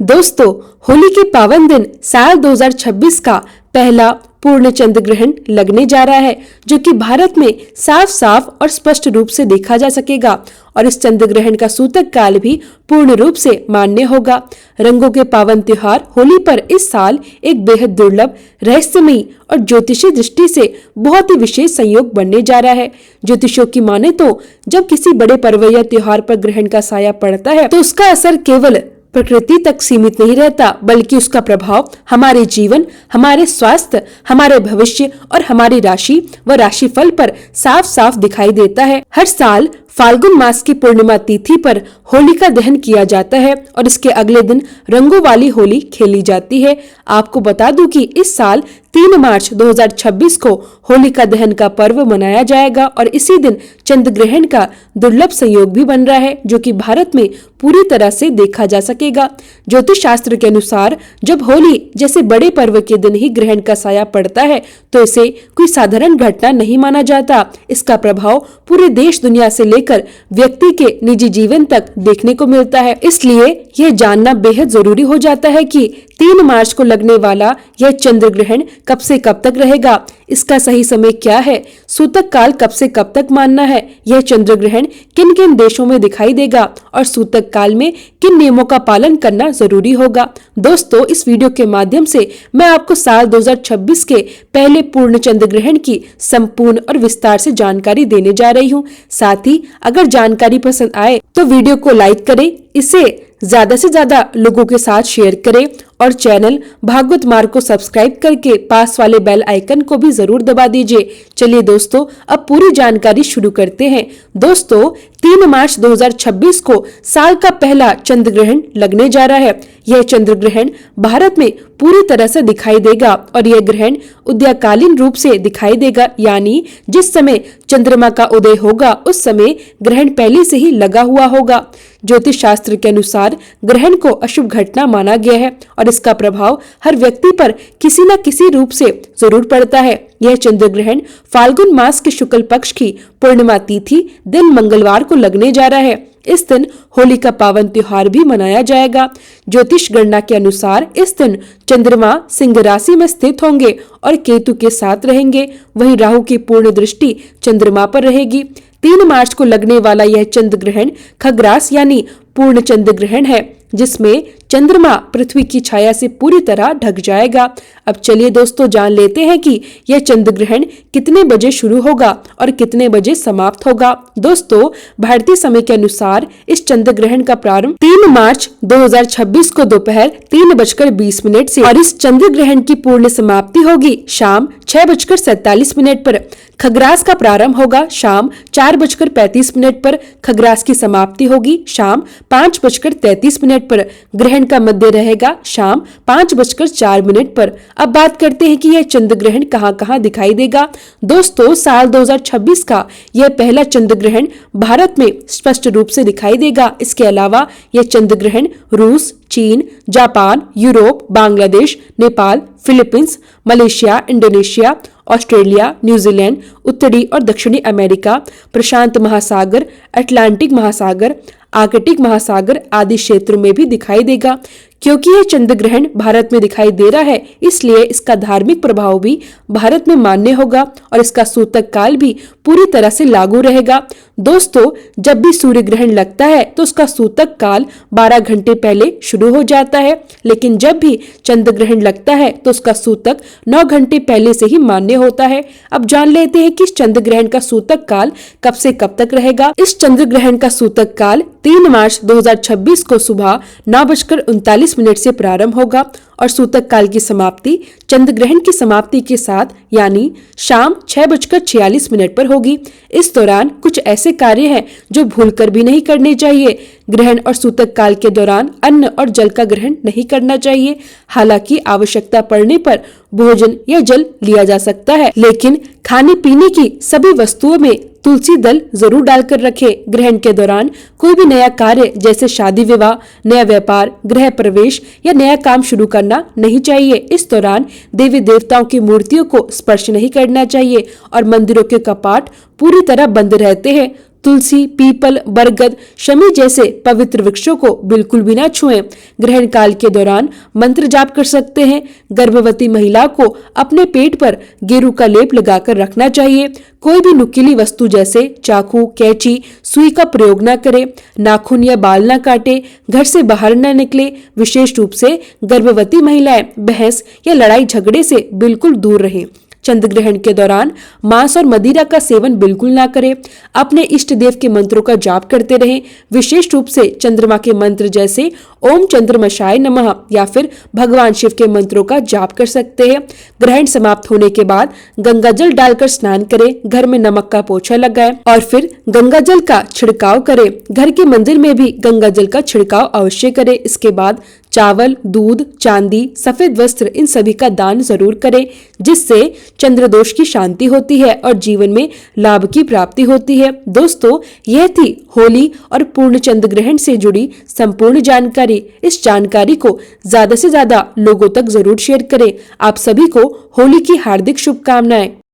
दोस्तों, होली के पावन दिन साल 2026 का पहला पूर्ण चंद्र ग्रहण लगने जा रहा है, जो कि भारत में साफ साफ और स्पष्ट रूप से देखा जा सकेगा और इस चंद्र ग्रहण का सूतक काल भी पूर्ण रूप से मान्य होगा। रंगों के पावन त्योहार होली पर इस साल एक बेहद दुर्लभ, रहस्यमयी और ज्योतिषीय दृष्टि से बहुत ही विशेष संयोग बनने जा रहा है। ज्योतिषियों की माने तो जब किसी बड़े पर्व या त्योहार पर ग्रहण का साया पड़ता है तो उसका असर केवल प्रकृति तक सीमित नहीं रहता, बल्कि उसका प्रभाव हमारे जीवन, हमारे स्वास्थ्य, हमारे भविष्य और हमारी राशि व राशिफल पर साफ साफ दिखाई देता है। हर साल फाल्गुन मास की पूर्णिमा तिथि पर होलिका दहन किया जाता है और इसके अगले दिन रंगों वाली होली खेली जाती है। आपको बता दूं कि इस साल 3 मार्च 2026 को होलिका दहन का पर्व मनाया जाएगा और इसी दिन चंद्र ग्रहण का दुर्लभ संयोग भी बन रहा है, जो कि भारत में पूरी तरह से देखा जा सकेगा। ज्योतिष शास्त्र के अनुसार जब होली जैसे बड़े पर्व के दिन ही ग्रहण का साया पड़ता है तो इसे कोई साधारण घटना नहीं माना जाता। इसका प्रभाव पूरे देश दुनिया से लेकर व्यक्ति के निजी जीवन तक देखने को मिलता है। इसलिए यह जानना बेहद जरूरी हो जाता है कि 3 मार्च को लगने वाला यह चंद्र ग्रहण कब से कब तक रहेगा, इसका सही समय क्या है, सूतक काल कब से कब तक मानना है, यह चंद्र ग्रहण किन किन देशों में दिखाई देगा और सूतक काल में किन नियमों का पालन करना जरूरी होगा। दोस्तों, इस वीडियो के माध्यम से मैं आपको साल 2026 के पहले पूर्ण चंद्र ग्रहण की संपूर्ण और विस्तार से जानकारी देने जा रही हूँ। साथ ही अगर जानकारी पसंद आए तो वीडियो को लाइक करें, इसे ज्यादा से ज्यादा लोगों के साथ शेयर करें और चैनल भागवत मार्ग को सब्सक्राइब करके पास वाले बेल आइकन को भी जरूर दबा दीजिए। चलिए दोस्तों, अब पूरी जानकारी शुरू करते हैं। दोस्तों, 3 मार्च 2026 को साल का पहला चंद्र ग्रहण लगने जा रहा है। यह चंद्र ग्रहण भारत में पूरी तरह से दिखाई देगा और यह ग्रहण उदयकालीन रूप से दिखाई देगा, यानी जिस समय चंद्रमा का उदय होगा उस समय ग्रहण पहले से ही लगा हुआ होगा। ज्योतिष शास्त्र के अनुसार ग्रहण को अशुभ घटना माना गया है और इसका प्रभाव हर व्यक्ति पर किसी न किसी रूप से जरूर पड़ता है। यह चंद्र ग्रहण फाल्गुन मास के शुक्ल पक्ष की पूर्णिमा तिथि दिन मंगलवार को लगने जा रहा है। इस दिन होली का पावन त्योहार भी मनाया जाएगा। ज्योतिष गणना के अनुसार इस दिन चंद्रमा सिंह राशि में स्थित होंगे और केतु के साथ रहेंगे। वहीं राहु की पूर्ण दृष्टि चंद्रमा पर रहेगी। 3 मार्च को लगने वाला यह चंद्र ग्रहण खग्रास यानी पूर्ण चंद्र ग्रहण है, जिसमें चंद्रमा पृथ्वी की छाया से पूरी तरह ढक जाएगा। अब चलिए दोस्तों, जान लेते हैं कि यह चंद्र ग्रहण कितने बजे शुरू होगा और कितने बजे समाप्त होगा। दोस्तों, भारतीय समय के अनुसार इस चंद्र ग्रहण का प्रारंभ 3 मार्च 2026 को दोपहर 3:20 से और इस चंद्र ग्रहण की पूर्ण समाप्ति होगी शाम 6:47 पर। खग्रास का प्रारंभ होगा शाम 4:35 पर। खग्रास की समाप्ति होगी शाम 5:33 पर। ग्रहण का मध्य रहेगा शाम 5:04 पर। अब बात करते हैं कि यह चंद्र ग्रहण कहां-कहां दिखाई देगा। दोस्तों, साल 2026 का यह पहला चंद्र ग्रहण भारत में स्पष्ट रूप से दिखाई देगा। इसके अलावा यह चंद्र ग्रहण रूस, चीन, Japan, Europe, Bangladesh, Nepal, Philippines, Malaysia, Indonesia, Australia, New Zealand, उत्तरी और दक्षिणी अमेरिका, प्रशांत महासागर, अटलांटिक महासागर, आर्कटिक महासागर आदि क्षेत्रों में भी दिखाई देगा। क्योंकि यह चंद्र ग्रहण भारत में दिखाई दे रहा है, इसलिए इसका धार्मिक प्रभाव भी भारत में मान्य होगा और इसका सूतक काल भी पूरी तरह से लागू रहेगा। दोस्तों, जब भी सूर्य ग्रहण लगता है तो उसका सूतक काल 12 घंटे पहले शुरू हो जाता है, लेकिन जब भी चंद्र ग्रहण लगता है तो उसका सूतक 9 घंटे पहले से ही मान्य होता है। अब जान लेते हैं कि इस चंद्र ग्रहण का सूतक काल कब से कब तक रहेगा। इस चंद्र ग्रहण का सूतक काल 3 मार्च 2026 को सुबह 9:39 से प्रारंभ होगा और सूतक काल की समाप्ति चंद्र ग्रहण की समाप्ति के साथ यानी शाम 6:46 पर होगी। इस दौरान कुछ ऐसे कार्य हैं जो भूलकर भी नहीं करने चाहिए। ग्रहण और सूतक काल के दौरान अन्न और जल का ग्रहण नहीं करना चाहिए। हालांकि आवश्यकता पड़ने पर भोजन या जल लिया जा सकता है, लेकिन खाने पीने की सभी वस्तुओं में तुलसी दल जरूर डालकर रखें। ग्रहण के दौरान कोई भी नया कार्य जैसे शादी विवाह, नया व्यापार, गृह प्रवेश या नया काम शुरू करना नहीं चाहिए। इस दौरान देवी देवताओं की मूर्तियों को स्पर्श नहीं करना चाहिए और मंदिरों के कपाट पूरी तरह बंद रहते हैं। तुलसी, पीपल, बरगद, शमी जैसे पवित्र वृक्षों को बिल्कुल भी ना छुएं। ग्रहण काल के दौरान मंत्र जाप कर सकते हैं। गर्भवती महिला को अपने पेट पर गेरू का लेप लगाकर रखना चाहिए। कोई भी नुकीली वस्तु जैसे चाकू, कैंची, सुई का प्रयोग न करे। नाखून या बाल न काटे। घर से बाहर न निकले। विशेष रूप से गर्भवती महिलाएं बहस या लड़ाई झगड़े से बिल्कुल दूर रहें। चंद्र ग्रहण के दौरान मांस और मदिरा का सेवन बिल्कुल ना करें। अपने इष्ट देव के मंत्रों का जाप करते रहें। विशेष रूप से चंद्रमा के मंत्र जैसे ओम चंद्रमशाय नमः या फिर भगवान शिव के मंत्रों का जाप कर सकते हैं। ग्रहण समाप्त होने के बाद गंगा जल डालकर स्नान करें। घर में नमक का पोछा लगाएं और फिर गंगा जल का छिड़काव करें। घर के मंदिर में भी गंगा जल का छिड़काव अवश्य करें। इसके बाद चावल, दूध, चांदी, सफेद वस्त्र इन सभी का दान जरूर करें, जिससे चंद्र दोष की शांति होती है और जीवन में लाभ की प्राप्ति होती है। दोस्तों, यह थी होली और पूर्ण चंद्र ग्रहण से जुड़ी संपूर्ण जानकारी। इस जानकारी को ज्यादा से ज्यादा लोगों तक जरूर शेयर करें। आप सभी को होली की हार्दिक शुभकामनाएं।